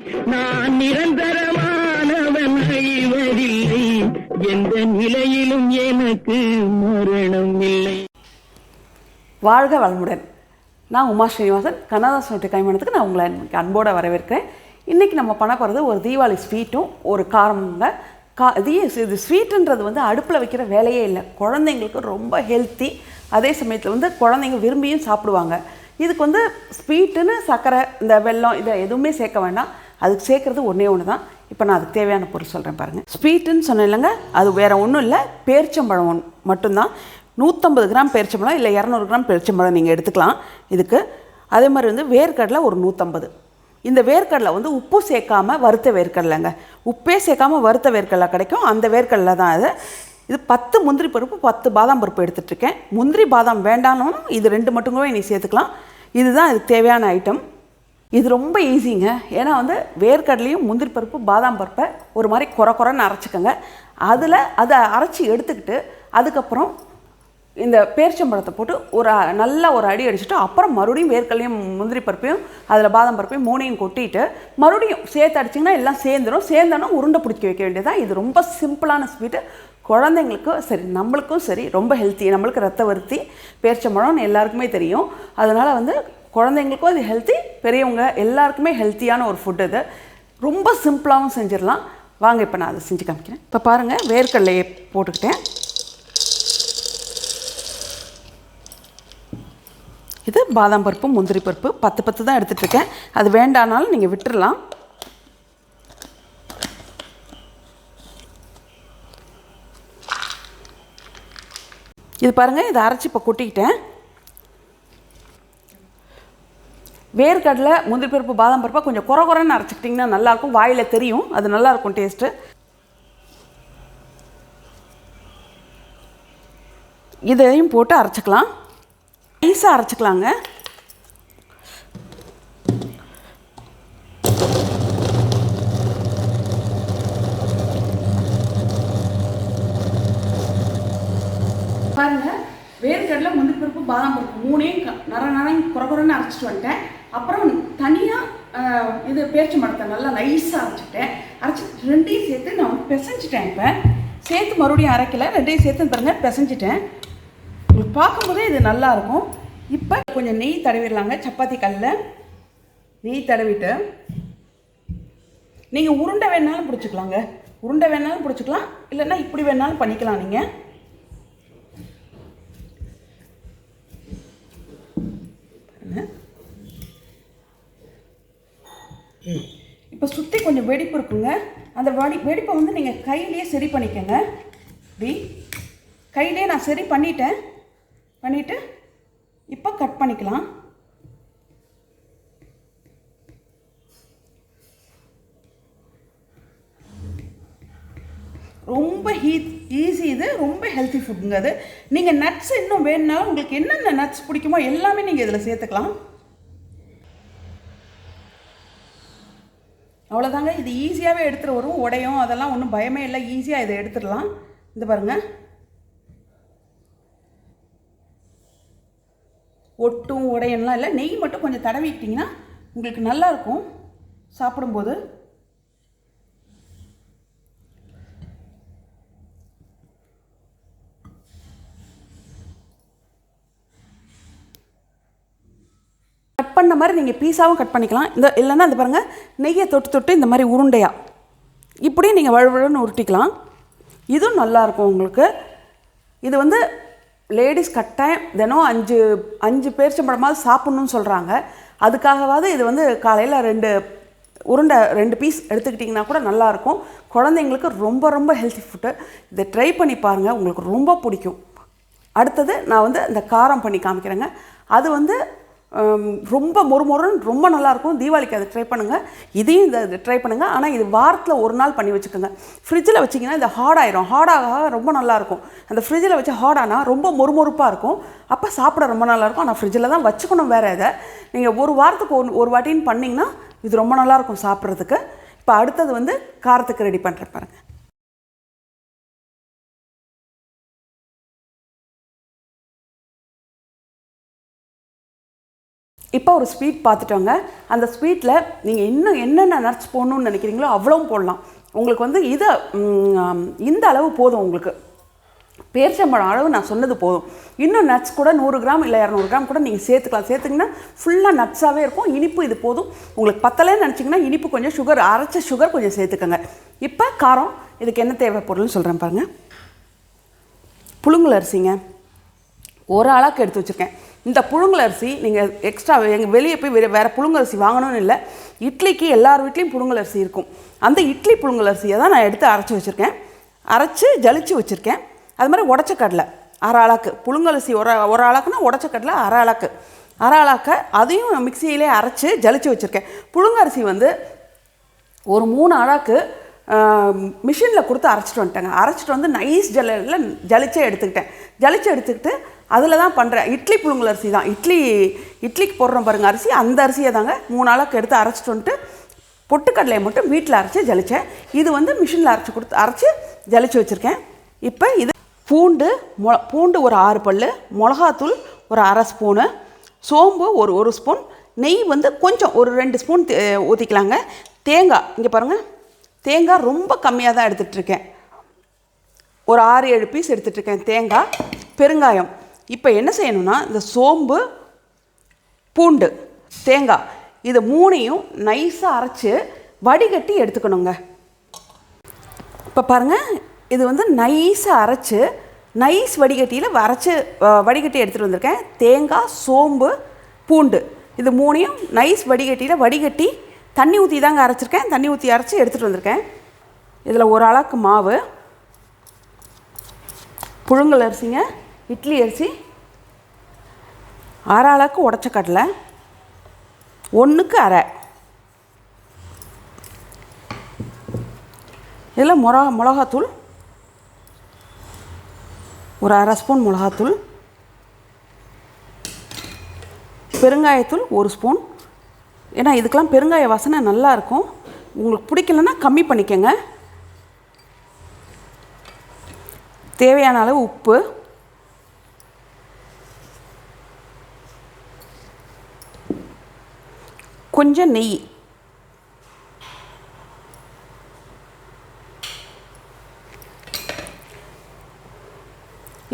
நான் நிரந்தரமானவன் அழிவதில்லை, எந்த நிலையிலும் எனக்கு மரணம் இல்லை. வாழ்க வளமுடன். நான் உமா ஸ்ரீனிவாசன். கண்ணதாசன் கைமானத்துக்கு நான் உங்களை அன்போடு வரவேற்கிறேன். இன்றைக்கி நம்ம பண்ண போகிறது ஒரு தீபாவளி ஸ்வீட்டும் ஒரு காரமுங்க. இது ஸ்வீட்டுன்றது வந்து அடுப்பில் வைக்கிற வேலையே இல்லை. குழந்தைங்களுக்கு ரொம்ப ஹெல்த்தி. அதே சமயத்தில் வந்து குழந்தைங்க விரும்பியும் சாப்பிடுவாங்க. இதுக்கு வந்து ஸ்வீட்டுன்னு சர்க்கரை, இந்த வெல்லம், இதை எதுவுமே சேர்க்க வேண்டாம். அதுக்கு சேர்க்குறது ஒன்றே ஒன்று தான். இப்போ நான் அதுக்கு தேவையான பொருள் சொல்கிறேன் பாருங்கள். ஸ்வீட்டுன்னு சொன்னேன் இல்லைங்க, அது வேறு ஒன்றும் இல்லை, பேரிச்சம்பழம் மட்டும்தான். 150 கிராம் பேரிச்சம்பழம் இல்லை 200 கிராம் பேரிச்சம்பழம் நீங்கள் எடுத்துக்கலாம் இதுக்கு. அதே மாதிரி வந்து வேர்க்கடலை ஒரு 150. இந்த வேர்க்கடலை வந்து உப்பு சேர்க்காமல் வறுத்த வேர்க்கடலைங்க. உப்பே சேர்க்காமல் வறுத்த வேர்க்கடலை கிடைக்கும், அந்த வேர்க்கடலை தான் இது. இது 10 முந்திரி பருப்பு, 10 பாதாம் பருப்பு எடுத்துகிட்ருக்கேன். முந்திரி பாதாம் வேண்டாலும் இது 2 மட்டுமே நீ சேர்த்துக்கலாம். இதுதான் இதுக்கு தேவையான ஐட்டம். இது ரொம்ப ஈஸிங்க. ஏன்னா வந்து வேர்க்கடலையும் முந்திரி பருப்பு பாதாம் பருப்பை ஒரு மாதிரி குறைன்னு அரைச்சிக்கோங்க. அதை அரைச்சி எடுத்துக்கிட்டு அதுக்கப்புறம் இந்த பேரிச்சம்பழத்தை போட்டு நல்லா ஒரு அடி அடிச்சுட்டு அப்புறம் மறுபடியும் வேர்க்கடலையும் முந்திரி பருப்பையும் அதில் பாதாம் பருப்பையும் 3ஐயும் கொட்டிட்டு மறுபடியும் சேர்த்து அடிச்சிங்கன்னா எல்லாம் சேர்ந்தோன்னா உருண்டை பிடிக்க வைக்க வேண்டியதான். இது ரொம்ப சிம்பிளான ஸ்வீட்டு. குழந்தைங்களுக்கும் சரி, நம்மளுக்கும் சரி, ரொம்ப ஹெல்த்தி. நம்மளுக்கு ரத்த வருத்தி பேரிச்சம்பழம்னு எல்லாருக்குமே தெரியும். அதனால் வந்து குழந்தைங்களுக்கும் அது ஹெல்த்தி, பெரியவங்க எல்லாருக்குமே ஹெல்த்தியான ஒரு ஃபுட். இது ரொம்ப சிம்பிளாகவும் செஞ்சிடலாம். வாங்க இப்போ நான் அதை செஞ்சு காமிக்கிறேன். இப்போ பாருங்கள், வேர்க்கடலையை போட்டுக்கிட்டேன். இது பாதாம் பருப்பு முந்திரி பருப்பு 10 தான் எடுத்துகிட்ருக்கேன். அது வேண்டானாலும் நீங்கள் விட்டுடலாம். இது பாருங்கள், இதை அரைச்சி இப்போ கொட்டிக்கிட்டேன். வேர்க்கடலை முந்திரி பருப்பு பாதாம் பருப்பை கொஞ்சம் குறைன்னு அரைச்சிக்கிட்டிங்கன்னா நல்லாயிருக்கும். வாயில் தெரியும், அது நல்லாயிருக்கும் டேஸ்ட்டு. இதையும் போட்டு அரைச்சிக்கலாம். நைஸாக அரைச்சிக்கலாங்க. பாருங்கள், வேர்க்கடலை முந்திரி பருப்பு பாதாம் பருப்பு 3ஐயும் நரையும் குறைன்னு அரைச்சிட்டு வந்துட்டேன். அப்புறம் தனியாக இது பேரிச்சம்பழத்தை நல்லா நைஸாக அரைச்சி 2ஐயும் சேர்த்து நான் பிசைஞ்சிட்டேன். இப்போ சேர்த்து மறுபடியும் அரைக்கலை, 2ஐயும் சேர்த்து பாருங்கள் பிசைஞ்சிட்டேன். உங்களுக்கு பார்க்கும்போதே இது நல்லாயிருக்கும். இப்போ கொஞ்சம் நெய் தடவிடலாங்க. சப்பாத்தி கல்லில் நெய் தடவிட்டு நீங்கள் உருண்டை வேணாலும் பிடிச்சிக்கலாங்க. உருண்டை வேணாலும் பிடிச்சிக்கலாம், இல்லைன்னா இப்படி வேணாலும் பண்ணிக்கலாம். நீங்கள் இப்போ சுற்றி கொஞ்சம் வெடிப்பு இருக்குங்க. அந்த வெடிப்பை வந்து நீங்கள் கையிலேயே சரி பண்ணிக்கோங்க. இப்படி கையிலே நான் சரி பண்ணிவிட்டு இப்போ கட் பண்ணிக்கலாம். ரொம்ப ஈஸி. இது ரொம்ப ஹெல்த்தி ஃபுட்டுங்க. அது நீங்கள் நட்ஸ் இன்னும் வேணுனாலும் உங்களுக்கு என்னென்ன நட்ஸ் பிடிக்குமோ எல்லாமே நீங்கள் இதில் சேர்த்துக்கலாம். அவ்வளோதாங்க. இது ஈஸியாகவே எடுத்துகிட்டு வரும். உடையும் அதெல்லாம் ஒன்றும் பயமே இல்லை, ஈஸியாக இதை எடுத்துடலாம். இந்த பாருங்கள், ஒட்டும் உடையெல்லாம் இல்லை. நெய் மட்டும் கொஞ்சம் தடவிக்கிட்டிங்கன்னா உங்களுக்கு நல்லாயிருக்கும் சாப்பிடும்போது. கட் பண்ண மாதிரி நீங்கள் பீஸாவும் கட் பண்ணிக்கலாம். இல்லைன்னா அது பாருங்கள், நெய்யை தொட்டு இந்த மாதிரி உருண்டையாக இப்படி நீங்கள் வழுவழுன்னு உருட்டிக்கலாம். இதுவும் நல்லாயிருக்கும் உங்களுக்கு. இது வந்து லேடிஸ் கட்டாயம் தினம் 5 பேரிச்சம்பழமாவது சாப்பிட்ணுன்னு சொல்கிறாங்க. அதுக்காகவாவது இது வந்து காலையில் 2 பீஸ் எடுத்துக்கிட்டிங்கன்னா கூட நல்லாயிருக்கும். குழந்தைங்களுக்கு ரொம்ப ரொம்ப ஹெல்த்தி ஃபுட்டு. இதை ட்ரை பண்ணி பாருங்கள், உங்களுக்கு ரொம்ப பிடிக்கும். அடுத்தது நான் வந்து இந்த காரம் பண்ணி காமிக்கிறேங்க. அது வந்து ரொம்ப மொறுன்னு ரொம்ப நல்லாயிருக்கும். தீபாவளிக்கு அதை ட்ரை பண்ணுங்கள். இதையும் இதை ட்ரை பண்ணுங்கள். ஆனால் இது வாரத்தில் ஒரு நாள் பண்ணி வச்சுக்கோங்க. ஃப்ரிட்ஜில் வச்சிங்கன்னா இது ஹார்டாக ரொம்ப நல்லாயிருக்கும். அந்த ஃப்ரிட்ஜில் வச்சு ஹார்டானால் ரொம்ப மொறுப்பாக இருக்கும். அப்போ சாப்பிட ரொம்ப நல்லாயிருக்கும். ஆனால் ஃப்ரிட்ஜில் தான் வச்சுக்கணும். வேறு இதை நீங்கள் ஒரு வாரத்துக்கு ஒரு வாட்டின்னு பண்ணிங்கன்னா இது ரொம்ப நல்லாயிருக்கும் சாப்பிட்றதுக்கு. இப்போ அடுத்தது வந்து காரத்துக்கு ரெடி பண்ணுறேன் பாருங்கள். இப்போ ஒரு ஸ்வீட் பார்த்துட்டோங்க. அந்த ஸ்வீட்டில் நீங்கள் இன்னும் என்னென்ன நட்ஸ் போடணும்னு நினைக்கிறீங்களோ அவ்வளவும் போடலாம். உங்களுக்கு வந்து இந்த அளவு போதும். உங்களுக்கு பேரிச்சம்பழம் அளவு நான் சொன்னது போதும். இன்னும் நட்ஸ் கூட 100 கிராம் இல்லை 200 கிராம் கூட நீங்கள் சேர்த்துக்கலாம். சேர்த்துங்கன்னா ஃபுல்லாக நட்ஸாகவே இருக்கும். இனிப்பு இது போதும். உங்களுக்கு பத்தலைன்னு நினச்சிங்கன்னா இனிப்பு கொஞ்சம் சுகர், அரைச்ச சுகர் கொஞ்சம் சேர்த்துக்கோங்க. இப்போ காரம் இதுக்கு என்ன தேவை பொருள்னு சொல்கிறேன் பாருங்கள். புழுங்கல் அரிசிங்க, ஒரு ஆளாக்கு எடுத்து வச்சுருக்கேன். இந்த புழுங்கல் அரிசி நீங்கள் எக்ஸ்ட்ரா எங்கள் வெளியே போய் வேறு புழுங்கல் அரிசி வாங்கணும்னு இல்லை. இட்லிக்கு எல்லார் வீட்லேயும் புழுங்கல் அரிசி இருக்கும். அந்த இட்லி புழுங்கல் அரிசியை தான் நான் எடுத்து அரைச்சி வச்சுருக்கேன். அரைச்சி ஜலிச்சு வச்சுருக்கேன். அது மாதிரி உடச்ச கடலை அரை ஆளாக்கு, புழுங்கல் அரிசி ஒரு ஆளாக்குன்னா உடச்ச கடலை அரை ஆளாக்கு அதையும் மிக்சியிலே அரைச்சி ஜலிச்சு வச்சுருக்கேன். புழுங்கரிசி வந்து ஒரு 3 ஆளாக்கு மிஷினில் கொடுத்து அரைச்சிட்டு வந்துட்டேங்க. அரைச்சிட்டு வந்து நைஸ் ஜலிச்சே எடுத்துக்கிட்டு அதில் தான் பண்ணுறேன். இட்லி புழுங்கல் அரிசி தான், இட்லிக்கு போடுறோம் பாருங்கள் அரிசி, அந்த அரிசியை தாங்க 3 ஆளாக்கு எடுத்து அரைச்சிட்டு வந்துட்டு பொட்டுக்கடலையை மட்டும் வீட்டில் அரைச்சி ஜலிச்சேன். இது வந்து மிஷினில் அரைச்சி ஜலிச்சு வச்சுருக்கேன். இப்போ இது பூண்டு ஒரு 6 பல், மிளகாத்தூள் ஒரு அரை ஸ்பூனு, சோம்பு ஒரு ஸ்பூன், நெய் வந்து கொஞ்சம் ஒரு 2 ஸ்பூன் ஊற்றிக்கலாங்க. தேங்காய் இங்கே பாருங்கள், தேங்காய் ரொம்ப கம்மியாக தான் எடுத்துகிட்ருக்கேன். ஒரு 6-7 பீஸ் எடுத்துகிட்ருக்கேன் தேங்காய். பெருங்காயம். இப்போ என்ன செய்யணும்னா இந்த சோம்பு, பூண்டு, தேங்காய் இது 3ஐயும் நைஸாக அரைச்சி வடிகட்டி எடுத்துக்கணுங்க. இப்போ பாருங்கள், இது வந்து நைஸாக அரைச்சி நைஸ் வடிகட்டியில் வடிகட்டி எடுத்துகிட்டு வந்திருக்கேன். தேங்காய், சோம்பு, பூண்டு இது 3ஐயும் நைஸ் வடிகட்டியில் வடிகட்டி தண்ணி ஊற்றி தாங்க அரைச்சிருக்கேன். தண்ணி ஊற்றி அரைச்சி எடுத்துகிட்டு வந்திருக்கேன். இதில் ஒரு ஆளாக்கு மாவு, புழுங்கல் அரிசிங்க, இட்லி அரிசி, அரை ஆளாக்கு உடச்ச கடலை, 1க்கு அரை. இதில் மிளகாத்தூள் ஒரு அரை ஸ்பூன் மிளகாத்தூள், பெருங்காயத்தூள் 1 ஸ்பூன். ஏன்னா இதுக்கெல்லாம் பெருங்காய வாசனை நல்லாயிருக்கும். உங்களுக்கு பிடிக்கலன்னா கம்மி பண்ணிக்கோங்க. தேவையான அளவு உப்பு, கொஞ்சம் நெய்.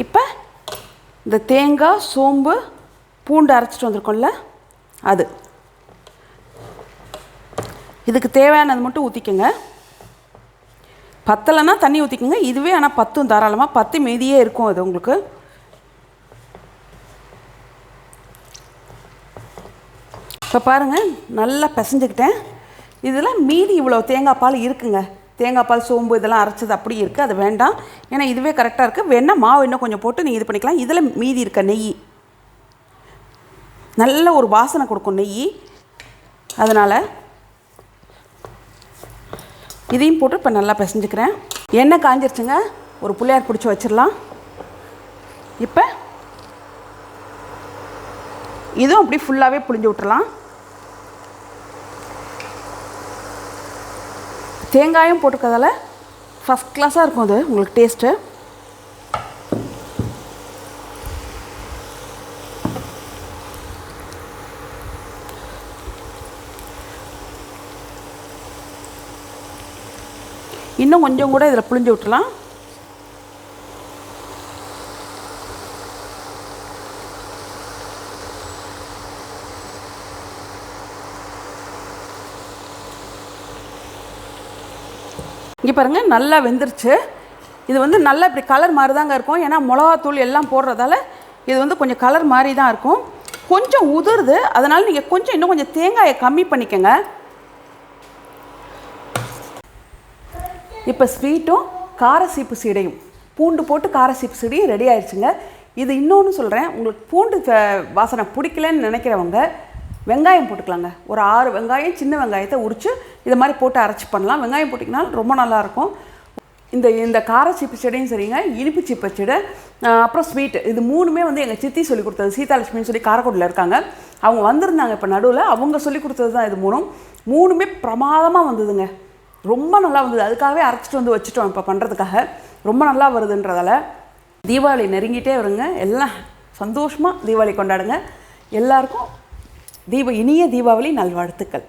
இப்போ இந்த தேங்காய், சோம்பு, பூண்டு அரைச்சிட்டு வந்திருக்கோம்ல அது இதுக்கு தேவையானது மட்டும் ஊற்றிக்கோங்க. பத்தலைன்னா தண்ணி ஊற்றிக்கோங்க. இதுவே ஆனால் பத்தும் தாராளமாக, 10 மீதியே இருக்கும் அது உங்களுக்கு. இப்போ பாருங்கள், நல்லா பிசைஞ்சுக்கிட்டேன். இதில் மீதி இவ்வளோ தேங்காய் பால் இருக்குங்க. தேங்காய் பால், சோம்பு இதெல்லாம் அரைச்சது அப்படி இருக்குது, அது வேண்டாம். ஏன்னா இதுவே கரெக்டாக இருக்குது. வேணால் மாவு இன்னும் கொஞ்சம் போட்டு நீங்கள் இது பண்ணிக்கலாம். இதில் மீதி இருக்க நெய் நல்ல ஒரு வாசனை கொடுக்கும் நெய். அதனால் இதையும் போட்டு இப்போ நல்லா பிசைஞ்சுக்கிறேன். எண்ணெய் காஞ்சிருச்சுங்க. ஒரு புள்ளையார் பிடிச்சி வச்சிடலாம். இப்போ இதுவும் அப்படி ஃபுல்லாகவே புழிஞ்சு விட்டுறலாம். தேங்காயும் போட்டுக்கிறதால ஃபஸ்ட் கிளாஸாக இருக்கும் அது உங்களுக்கு டேஸ்ட்டு. இன்னும் கொஞ்சம் கூட இதில் புழிஞ்சு விட்டுலாம். இங்கே பாருங்கள், நல்லா வெந்துருச்சு. இது வந்து நல்லா இப்படி கலர் மாதிரி தாங்க இருக்கும். ஏன்னா மிளகாத்தூள் எல்லாம் போடுறதால இது வந்து கொஞ்சம் கலர் மாதிரி தான் இருக்கும். கொஞ்சம் உதிருது, அதனால் நீங்கள் இன்னும் கொஞ்சம் தேங்காயை கம்மி பண்ணிக்கோங்க. இப்போ ஸ்வீட்டும் கார சீப்பு சீடையும், பூண்டு போட்டு கார சீப்பு சீடையும் ரெடி ஆயிடுச்சுங்க. இது இன்னொன்று சொல்கிறேன், உங்களுக்கு பூண்டு வாசனை பிடிக்கலன்னு நினைக்கிறவங்க வெங்காயம் போட்டுக்கலாங்க. ஒரு 6 வெங்காயம், சின்ன வெங்காயத்தை உரித்து இதை மாதிரி போட்டு அரைச்சி பண்ணலாம். வெங்காயம் போட்டிங்கன்னா ரொம்ப நல்லாயிருக்கும். இந்த கார சீப்பு சீடையும் சரிங்க, இனிப்பு சீப்பு சீடை, அப்புறம் ஸ்வீட்டு, இது 3மே வந்து எங்கள் சித்தி சொல்லி கொடுத்தது. சீதாலட்சுமின்னு சொல்லி காரைக்குடியில் இருக்காங்க. அவங்க வந்திருந்தாங்க இப்போ நடுவில். அவங்க சொல்லி கொடுத்தது தான் இது 3மே பிரமாதமாக வந்ததுங்க. ரொம்ப நல்லா வந்தது. அதுக்காகவே அரைச்சிட்டு வந்து வச்சுட்டோம் இப்போ பண்ணுறதுக்காக. ரொம்ப நல்லா வருதுன்றதால தீபாவளி நெருங்கிட்டே வருங்க. எல்லாம் சந்தோஷமாக தீபாவளி கொண்டாடுங்க. எல்லாருக்கும் இனிய தீபாவளி நல்வாழ்த்துக்கள்.